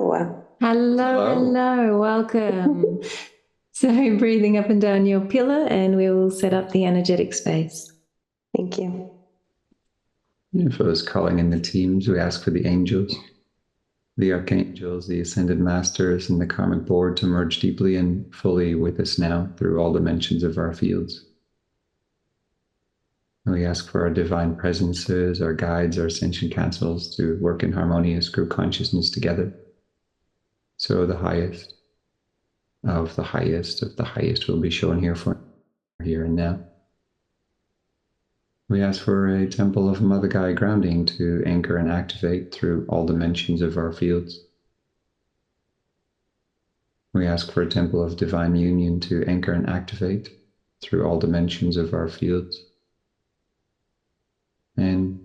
Hello. Hello, welcome. So breathing up and down your pillar, and we will set up the energetic space. Thank you. For us calling in the teams, we ask for the angels, the archangels, the ascended masters, and the karmic board to merge deeply and fully with us now through all dimensions of our fields. And we ask for our divine presences, our guides, our ascension councils to work in harmonious group consciousness together. So the highest of the highest of the highest will be shown here for here and now. We ask for a temple of Mother Gaia grounding to anchor and activate through all dimensions of our fields. We ask for a temple of divine union to anchor and activate through all dimensions of our fields. And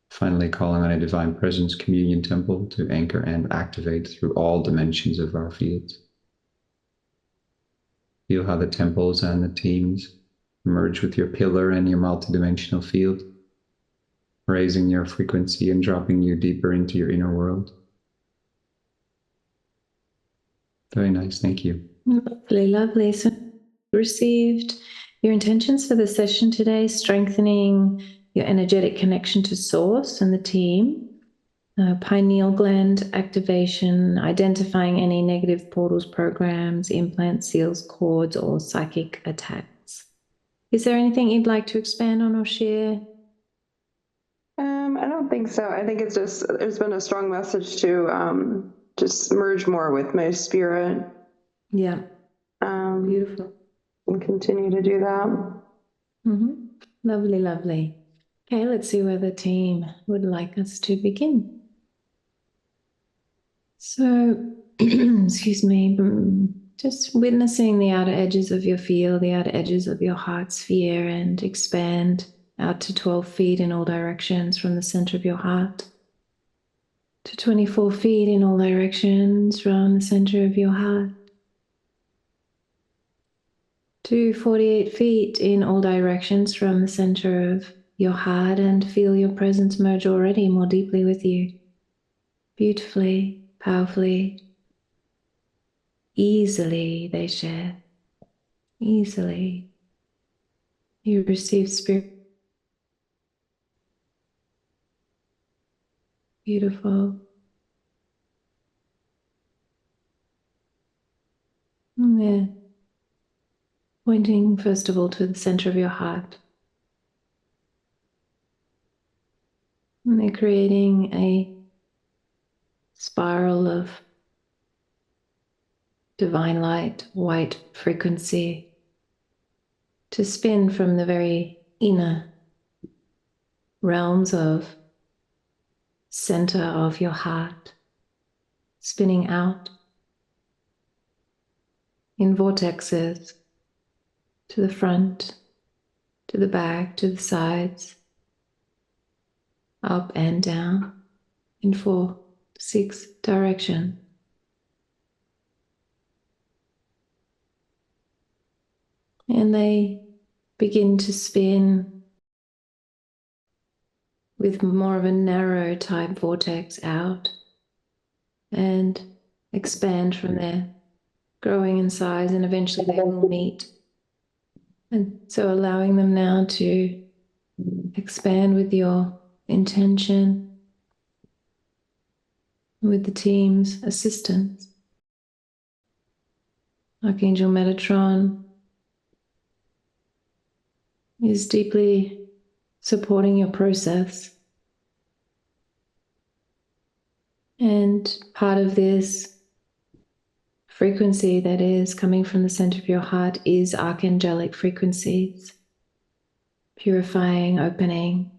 finally, calling on a divine presence communion temple to anchor and activate through all dimensions of our fields. Feel how the temples and the teams merge with your pillar and your multidimensional field, raising your frequency and dropping you deeper into your inner world. Very nice, thank you. Lovely, lovely. So received your intentions for the session today, strengthening your energetic connection to Source and the team, pineal gland activation, identifying any negative portals, programs, implants, seals, cords, or psychic attacks. Is there anything you'd like to expand on or share? I don't think so. I think it's just, there's been a strong message to just merge more with my spirit. Yeah. Beautiful. And continue to do that. Mm-hmm. Lovely, lovely. Okay, let's see where the team would like us to begin. So, excuse me, just witnessing the outer edges of your field, the outer edges of your heart sphere, and expand out to 12 feet in all directions from the center of your heart, to 24 feet in all directions from the center of your heart, to 48 feet in all directions from the center of your heart, and feel your presence merge already more deeply with you, beautifully, powerfully, easily they share, easily. You receive spirit. Beautiful. Yeah. Pointing first of all to the center of your heart. And they're creating a spiral of divine light, white frequency to spin from the very inner realms of center of your heart, spinning out in vortexes to the front, to the back, to the sides, up and down in 4, 6 directions. And they begin to spin with more of a narrow type vortex out and expand from there, growing in size, and eventually they will meet. And so allowing them now to expand with your intention, with the team's assistance. Archangel Metatron is deeply supporting your process. And part of this frequency that is coming from the center of your heart is archangelic frequencies, purifying, opening,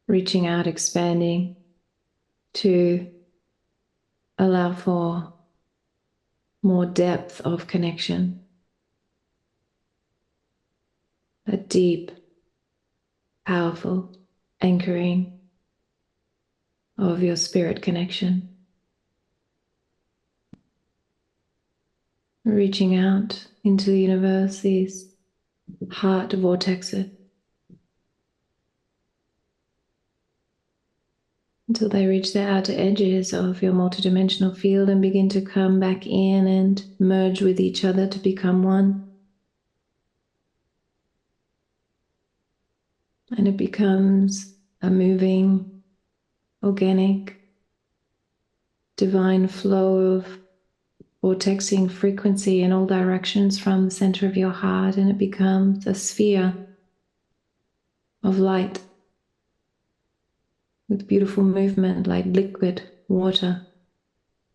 reaching out, expanding to allow for more depth of connection, a deep, powerful anchoring of your spirit connection. Reaching out into the universe, these heart vortexes, until they reach the outer edges of your multidimensional field and begin to come back in and merge with each other to become one. And it becomes a moving, organic, divine flow of vortexing frequency in all directions from the center of your heart, and it becomes a sphere of light with beautiful movement like liquid water,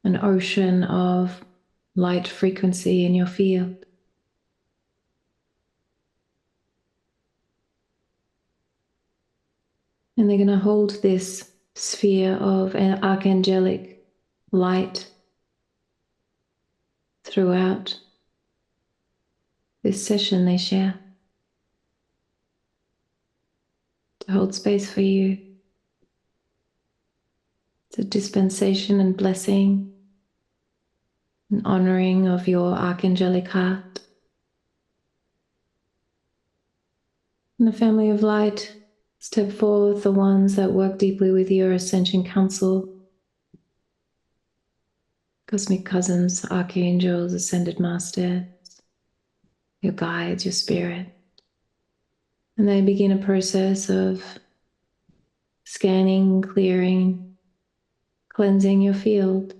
an ocean of light frequency in your field. And they're going to hold this sphere of archangelic light throughout this session they share, to hold space for you. It's a dispensation and blessing, an honoring of your archangelic heart. And the family of light, step forth, the ones that work deeply with your Ascension Council, cosmic cousins, archangels, ascended masters, your guides, your spirit. And they begin a process of scanning, clearing, cleansing your field.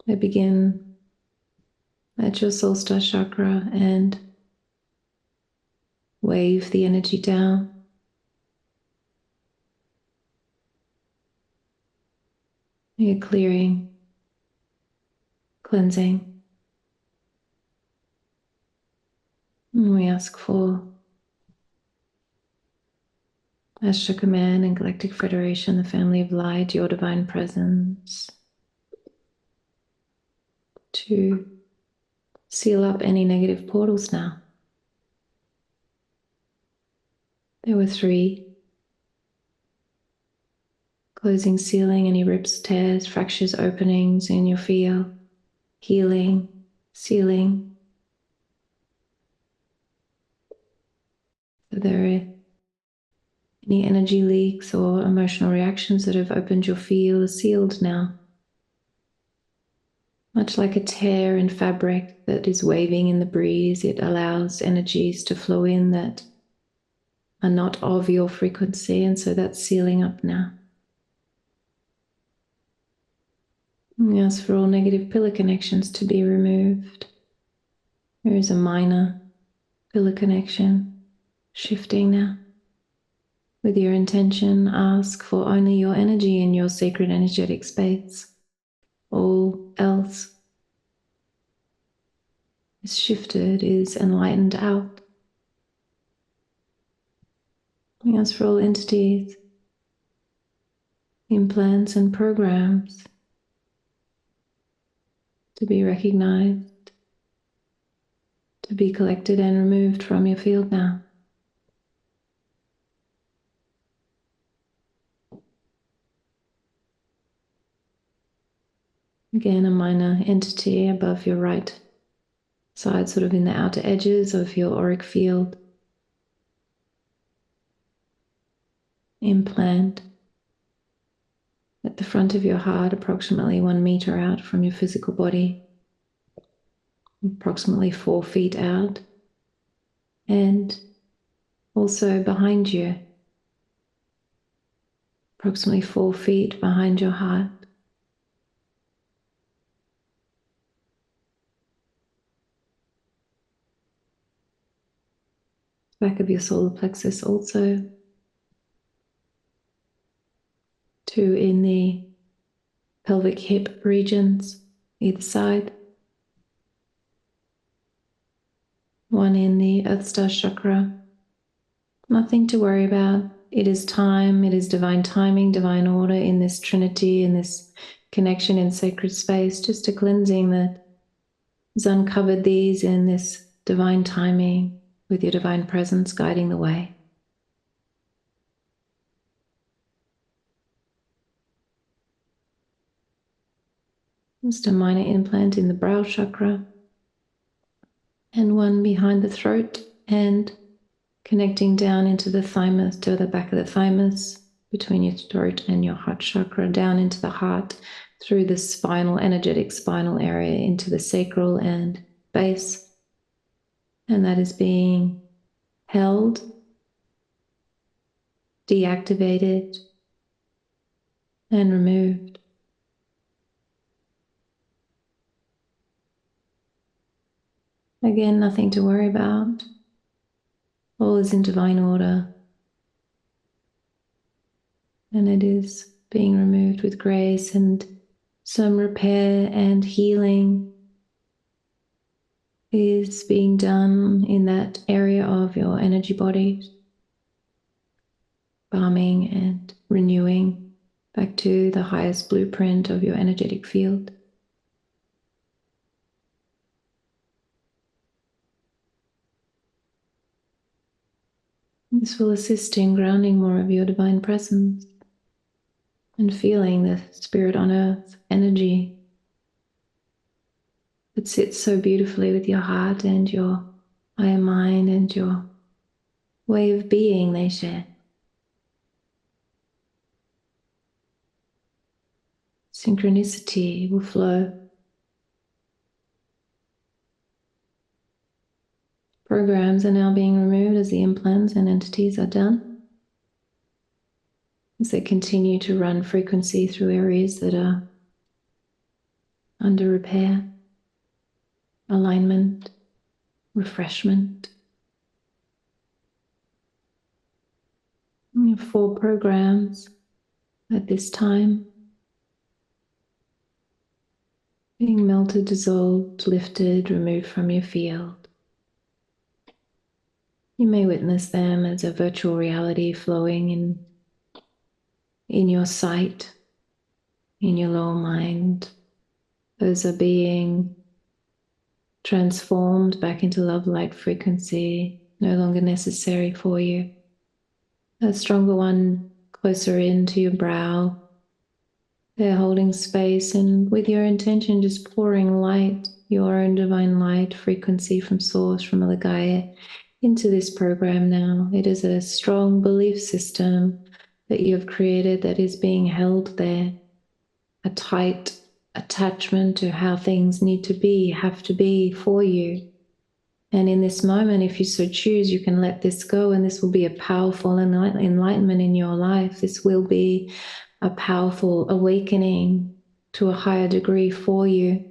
They begin at your soul star chakra and wave the energy down. You're clearing, cleansing. And we ask for Astral Command and Galactic Federation, the family of light, your divine presence, to seal up any negative portals now. There were 3. Closing, sealing any rips, tears, fractures, openings in your field. Healing, sealing. If there are any energy leaks or emotional reactions that have opened your field are sealed now. Much like a tear in fabric that is waving in the breeze, it allows energies to flow in that are not of your frequency, and so that's sealing up now. We ask for all negative pillar connections to be removed. There is a minor pillar connection shifting now. With your intention, ask for only your energy in your sacred energetic space. All else is shifted, is enlightened out. We ask for all entities, implants, and programs to be recognized, to be collected and removed from your field now. Again, a minor entity above your right side, sort of in the outer edges of your auric field. Implant at the front of your heart, approximately 1 meter out from your physical body, approximately 4 feet out, and also behind you, approximately 4 feet behind your heart. Back of your solar plexus also. 2 in the pelvic hip regions, either side. 1 in the Earth Star chakra. Nothing to worry about. It is time, it is divine timing, divine order in this trinity, in this connection in sacred space, just a cleansing that has uncovered these in this divine timing with your divine presence guiding the way. Just a minor implant in the brow chakra, and 1 behind the throat and connecting down into the thymus, to the back of the thymus, between your throat and your heart chakra, down into the heart, through the spinal, energetic spinal area, into the sacral and base. And that is being held, deactivated, and removed. Again, nothing to worry about. All is in divine order. And it is being removed with grace, and some repair and healing is being done in that area of your energy body, balming and renewing back to the highest blueprint of your energetic field. This will assist in grounding more of your divine presence and feeling the spirit on earth energy that sits so beautifully with your heart and your higher mind and your way of being they share. Synchronicity will flow. Programs are now being removed as the implants and entities are done, as they continue to run frequency through areas that are under repair, alignment, refreshment. We have 4 programs at this time being melted, dissolved, lifted, removed from your field. You may witness them as a virtual reality flowing in your sight, in your lower mind. Those are being transformed back into love light frequency, no longer necessary for you. A stronger one closer into your brow. They're holding space, and with your intention, just pouring light, your own divine light frequency from source, from Mother Gaia, into this program now. It is a strong belief system that you have created that is being held there. A tight attachment to how things need to be, have to be for you. And in this moment, if you so choose, you can let this go, and this will be a powerful enlightenment in your life. This will be a powerful awakening to a higher degree for you.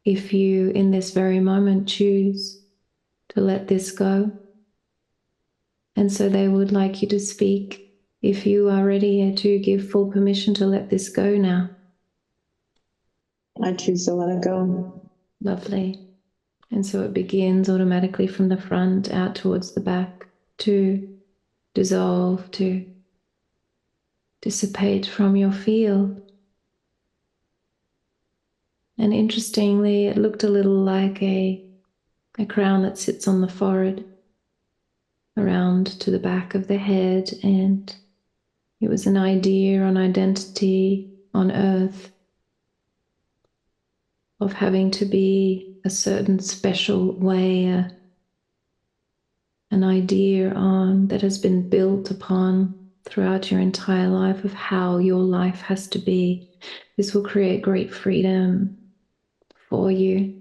If you, in this very moment, choose to let this go. And so they would like you to speak if you are ready to give full permission to let this go now. I choose to let it go. Lovely. And so it begins automatically from the front out towards the back to dissolve, to dissipate from your field. And interestingly, it looked a little like a crown that sits on the forehead, around to the back of the head, and it was an idea on identity on earth of having to be a certain special way, an idea on that has been built upon throughout your entire life of how your life has to be. This will create great freedom for you.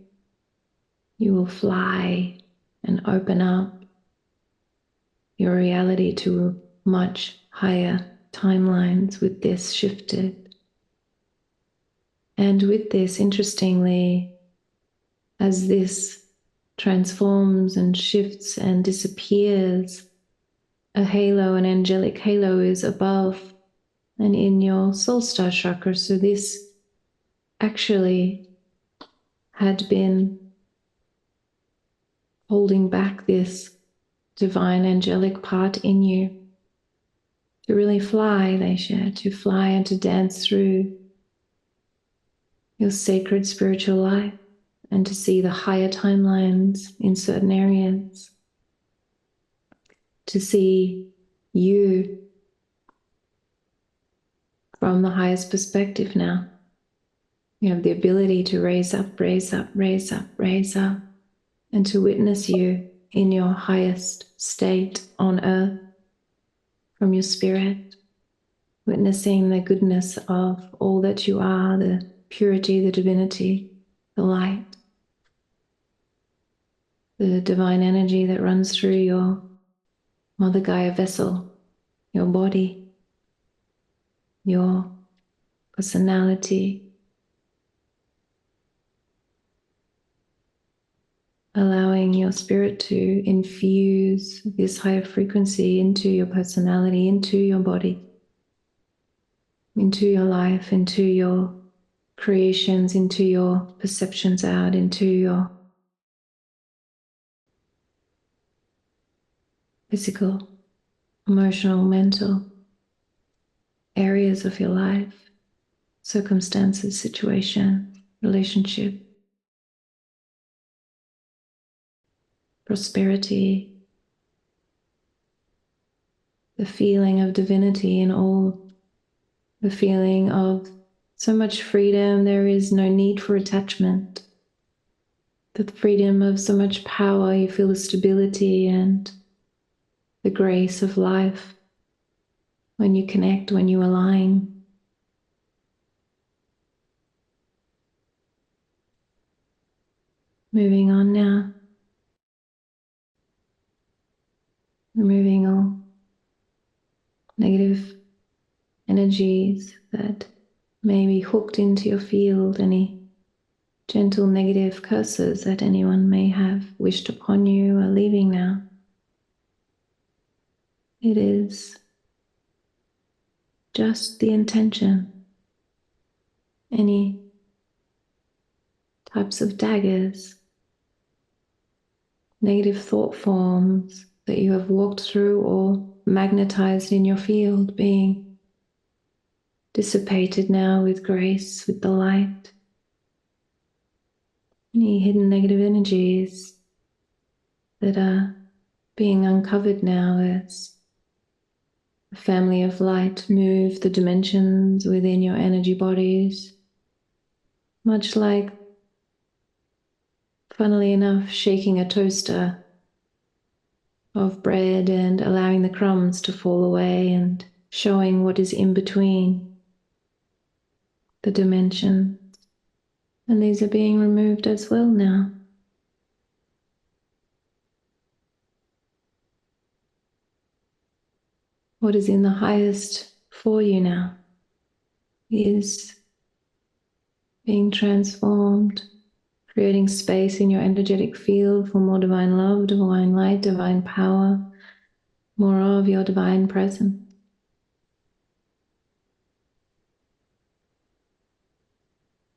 You will fly and open up your reality to much higher timelines with this shifted. And with this, interestingly, as this transforms and shifts and disappears, a halo, an angelic halo, is above and in your soul star chakra. So this actually had been holding back this divine angelic part in you to really fly, they share, to fly and to dance through your sacred spiritual life and to see the higher timelines in certain areas, to see you from the highest perspective now. You have the ability to raise up, raise up, raise up, raise up, and to witness you in your highest state on earth from your spirit, witnessing the goodness of all that you are, the purity, the divinity, the light, the divine energy that runs through your Mother Gaia vessel, your body, your personality, allowing your spirit to infuse this higher frequency into your personality, into your body, into your life, into your creations, into your perceptions out, into your physical, emotional, mental areas of your life, circumstances, situation, relationship, prosperity, the feeling of divinity in all, the feeling of so much freedom. There is no need for attachment. The freedom of so much power. You feel the stability and the grace of life when you connect, when you align. Moving on now. Removing all negative energies that may be hooked into your field, any gentle negative curses that anyone may have wished upon you are leaving now. It is just the intention. Any types of daggers, negative thought forms that you have walked through or magnetized in your field being dissipated now with grace, with the light. Any hidden negative energies that are being uncovered now as the family of light move the dimensions within your energy bodies, much like, funnily enough, shaking a toaster of bread and allowing the crumbs to fall away and showing what is in between the dimensions. And these are being removed as well now. What is in the highest for you now is being transformed, creating space in your energetic field for more divine love, divine light, divine power, more of your divine presence.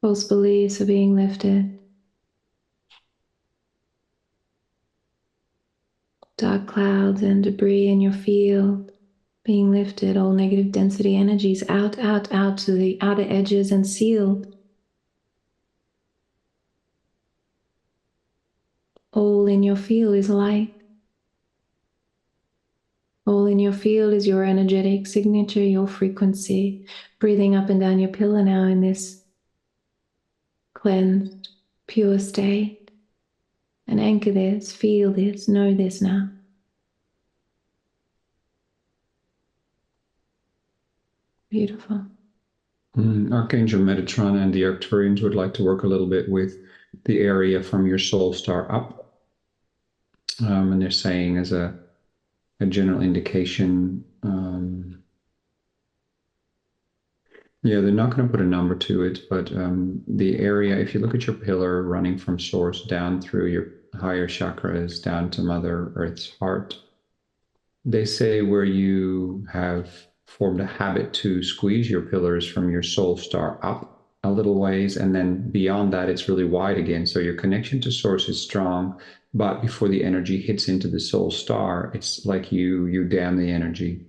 False beliefs are being lifted. Dark clouds and debris in your field being lifted, all negative density energies out to the outer edges and sealed. All in your field is light. All in your field is your energetic signature, your frequency, breathing up and down your pillar now in this cleansed, pure state. And anchor this, feel this, know this now. Beautiful. Archangel Metatron and the Arcturians would like to work a little bit with the area from your soul star up. And they're saying as a general indication, yeah, they're not going to put a number to it, but the area, if you look at your pillar running from source down through your higher chakras, down to Mother Earth's heart, they say where you have formed a habit to squeeze your pillars from your soul star up a little ways, and then beyond that, it's really wide again. So your connection to source is strong, but before the energy hits into the soul star, it's like you dam the energy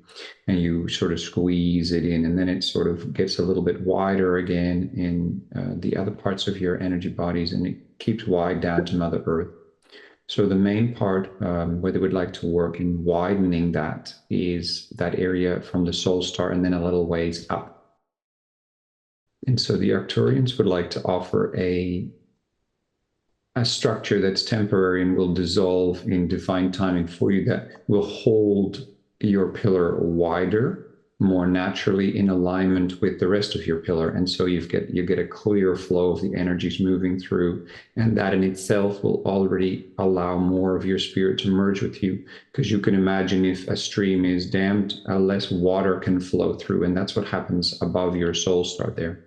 and you sort of squeeze it in, and then it sort of gets a little bit wider again in the other parts of your energy bodies, and it keeps wide down to Mother Earth. So the main part where they would like to work in widening that is that area from the soul star and then a little ways up. And so the Arcturians would like to offer a a structure that's temporary and will dissolve in divine timing for you, that will hold your pillar wider, more naturally in alignment with the rest of your pillar. And so you get a clear flow of the energies moving through, and that in itself will already allow more of your spirit to merge with you. Because you can imagine, if a stream is dammed, less water can flow through, and that's what happens above your soul star there.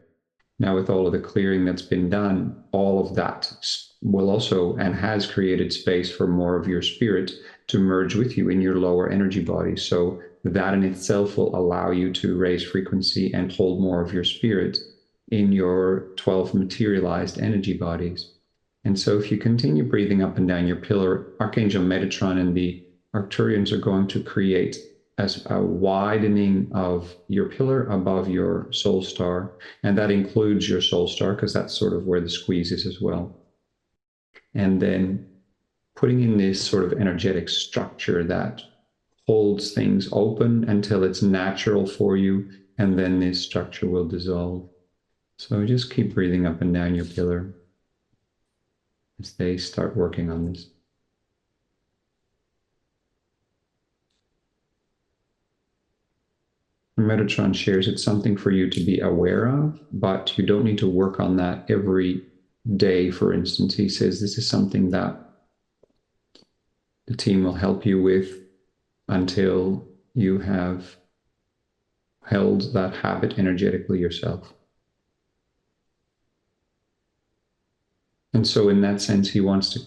Now, with all of the clearing that's been done, all of that will also and has created space for more of your spirit to merge with you in your lower energy body. So that in itself will allow you to raise frequency and hold more of your spirit in your 12 materialized energy bodies. And so if you continue breathing up and down your pillar, Archangel Metatron and the Arcturians are going to create as a widening of your pillar above your soul star. And that includes your soul star, because that's sort of where the squeeze is as well. And then putting in this sort of energetic structure that holds things open until it's natural for you, and then this structure will dissolve. So just keep breathing up and down your pillar as they start working on this. Metatron shares it's something for you to be aware of, but you don't need to work on that every day, for instance. He says this is something that the team will help you with until you have held that habit energetically yourself. And so in that sense, he wants to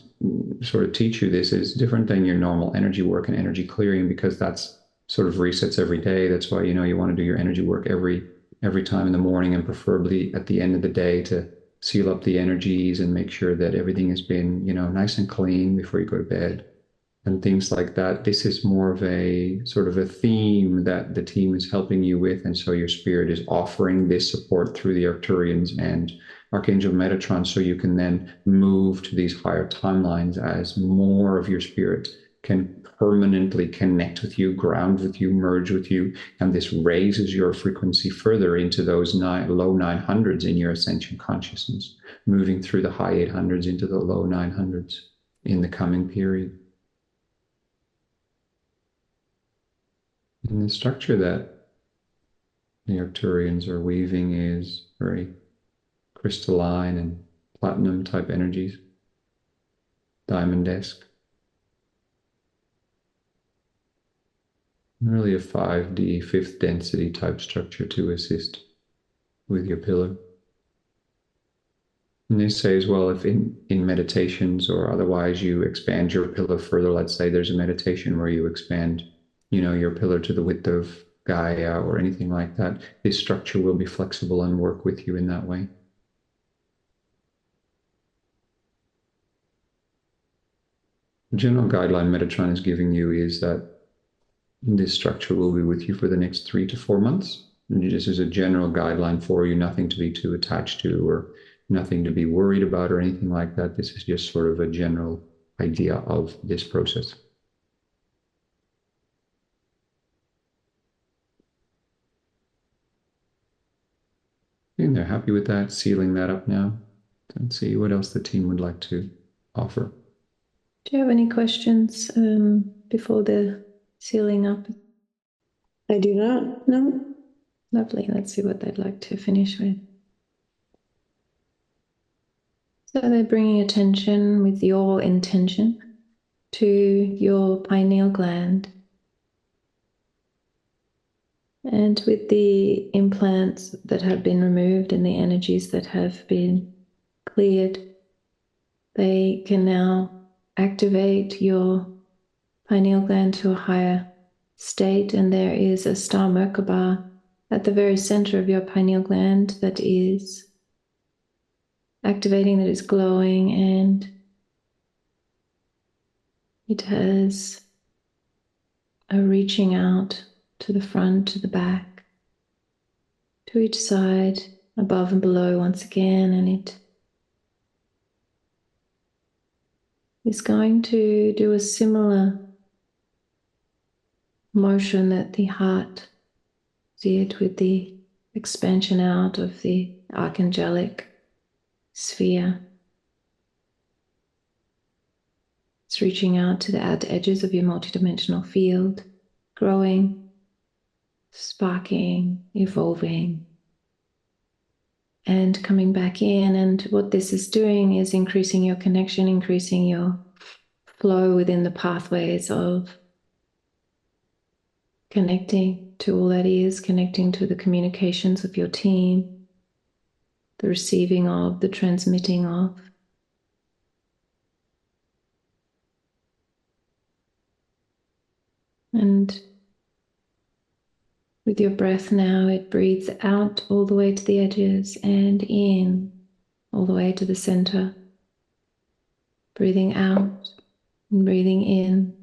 sort of teach you this is different than your normal energy work and energy clearing, because that's sort of resets every day. That's why, you want to do your energy work every time in the morning, and preferably at the end of the day, to seal up the energies and make sure that everything has been, nice and clean before you go to bed and things like that. This is more of a sort of a theme that the team is helping you with. And so your spirit is offering this support through the Arcturians and Archangel Metatron, so you can then move to these higher timelines as more of your spirit can permanently connect with you, ground with you, merge with you. And this raises your frequency further into those low 900s in your ascension consciousness, moving through the high 800s into the low 900s in the coming period. And the structure that the Arcturians are weaving is very crystalline and platinum type energies, diamond-esque. Really a 5D, fifth density type structure to assist with your pillar. And they say as well, if in meditations or otherwise you expand your pillar further, let's say there's a meditation where you expand, your pillar to the width of Gaia or anything like that, this structure will be flexible and work with you in that way. The general guideline Metatron is giving you is that this structure will be with you for the next 3 to 4 months. And this is a general guideline for you, nothing to be too attached to or nothing to be worried about or anything like that. This is just sort of a general idea of this process. And they're happy with that, sealing that up now. Let's see what else the team would like to offer. Do you have any questions before the sealing up? I do not, no. Lovely. Let's see what they'd like to finish with. So they're bringing attention with your intention to your pineal gland. And with the implants that have been removed and the energies that have been cleared, they can now activate your pineal gland to a higher state. And there is a star Merkaba at the very center of your pineal gland that is activating, that is glowing, and it has a reaching out to the front, to the back, to each side, above and below once again, and it is going to do a similar motion that the heart did with the expansion out of the archangelic sphere. It's reaching out to the outer edges of your multidimensional field, growing, sparking, evolving, and coming back in. And what this is doing is increasing your connection, increasing your flow within the pathways of connecting to all that is, connecting to the communications of your team, the receiving of, the transmitting of. And with your breath now, it breathes out all the way to the edges and in all the way to the center. Breathing out and breathing in.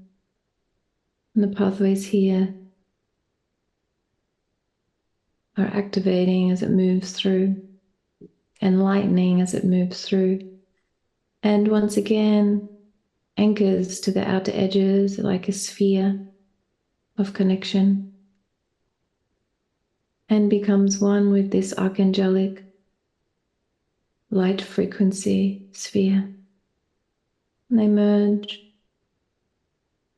And the pathways here are activating as it moves through, enlightening as it moves through. And once again, anchors to the outer edges like a sphere of connection, and becomes one with this archangelic light frequency sphere. And they merge.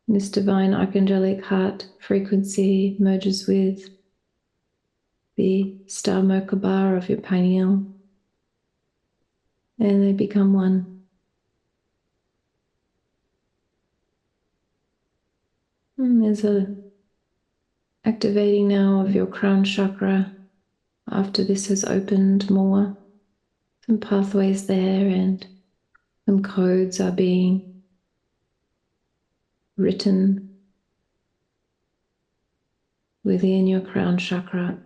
This divine archangelic heart frequency merges with the star Merkaba of your pineal, and they become one. And there's a activating now of your crown chakra after this has opened more. Some pathways there and some codes are being written within your crown chakra.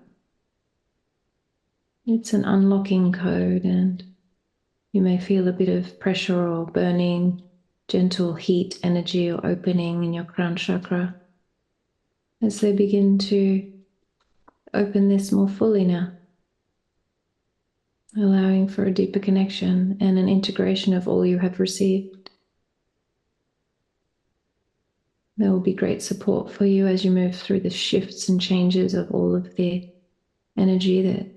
It's an unlocking code, and you may feel a bit of pressure or burning, gentle heat energy or opening in your crown chakra as they begin to open this more fully now, allowing for a deeper connection and an integration of all you have received. There will be great support for you as you move through the shifts and changes of all of the energy that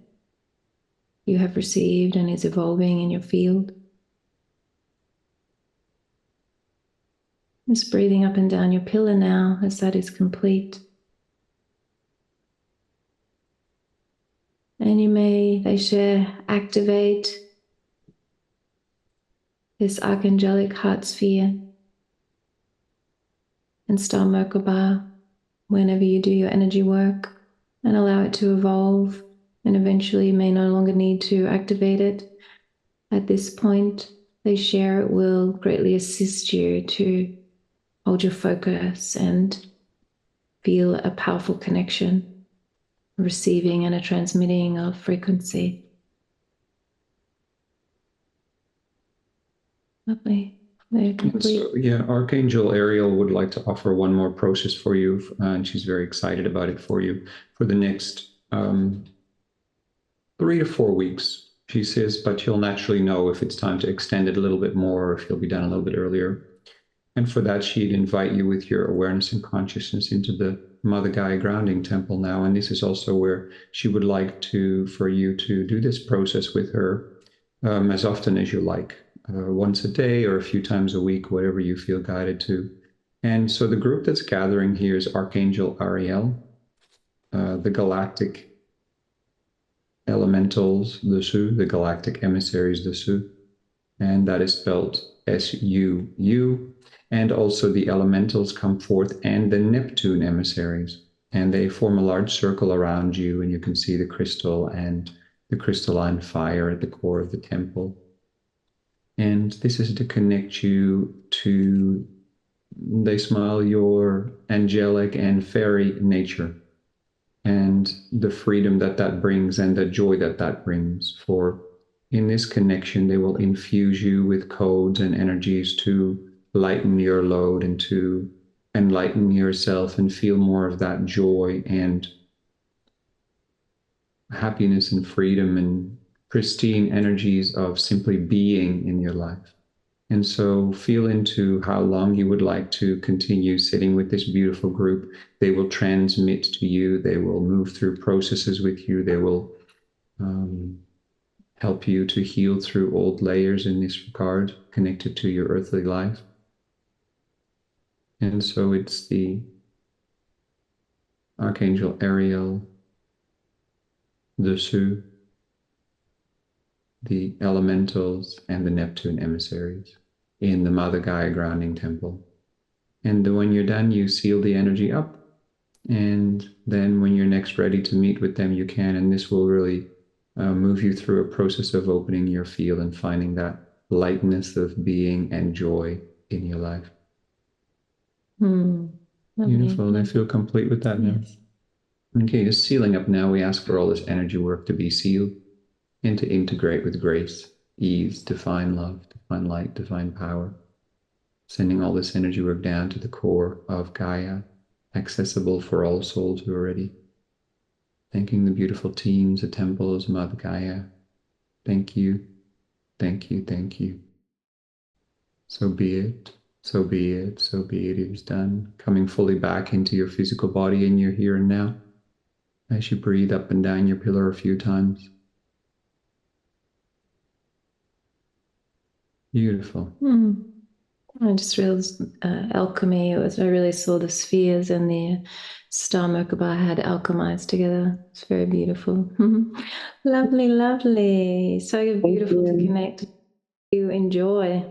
you have received and is evolving in your field. Just breathing up and down your pillar now as that is complete. And you may, they share, activate this archangelic heart sphere and star Merkaba whenever you do your energy work, and allow it to evolve, and eventually you may no longer need to activate it. At this point, they share it will greatly assist you to hold your focus and feel a powerful connection, receiving and a transmitting of frequency. Lovely. They're complete. So, yeah, Archangel Ariel would like to offer one more process for you, and she's very excited about it for you for the next 3 to 4 weeks. She says, but you'll naturally know if it's time to extend it a little bit more or if you'll be done a little bit earlier. And for that, she'd invite you with your awareness and consciousness into the Mother Gaia grounding temple now. And this is also where she would like for you to do this process with her as often as you like, once a day or a few times a week, whatever you feel guided to. And so the group that's gathering here is Archangel Ariel, the Galactic Elementals, the Galactic Emissaries, and that is spelled S-U-U. And also the elementals come forth, and the Neptune emissaries. And they form a large circle around you, and you can see the crystal and the crystalline fire at the core of the temple. And this is to connect you to, they smile, your angelic and fairy nature, and the freedom that brings and the joy that brings. For in this connection, they will infuse you with codes and energies to lighten your load and to enlighten yourself and feel more of that joy and happiness and freedom and pristine energies of simply being in your life. And so feel into how long you would like to continue sitting with this beautiful group. They will transmit to you. They will move through processes with you. They will help you to heal through old layers in this regard, connected to your earthly life. And so it's the Archangel Ariel, the Su, the elementals, and the Neptune emissaries in the Mother Gaia grounding temple. And when you're done, you seal the energy up. And then when you're next ready to meet with them, you can. And this will really move you through a process of opening your field and finding that lightness of being and joy in your life. Beautiful. And I feel complete with that now. Yes. Okay, just sealing up now. We ask for all this energy work to be sealed and to integrate with grace, ease, divine love, divine light, divine power. Sending all this energy work down to the core of Gaia, accessible for all souls who are ready. Thanking the beautiful teams, the temples, Mother Gaia. Thank you, thank you, thank you. So be it, so be it, so be it. It is done. Coming fully back into your physical body in your here and now. As you breathe up and down your pillar a few times. Beautiful. I just realized alchemy. I really saw the spheres and the star Merkaba had alchemized together. It's very beautiful. Lovely, lovely. So beautiful to connect. You enjoy.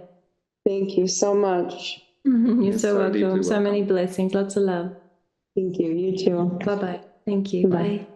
Thank you so much. You're Yes, so welcome. deeply So many blessings. Lots of love. Thank you. You too. Bye bye. Thank you. Bye. Bye.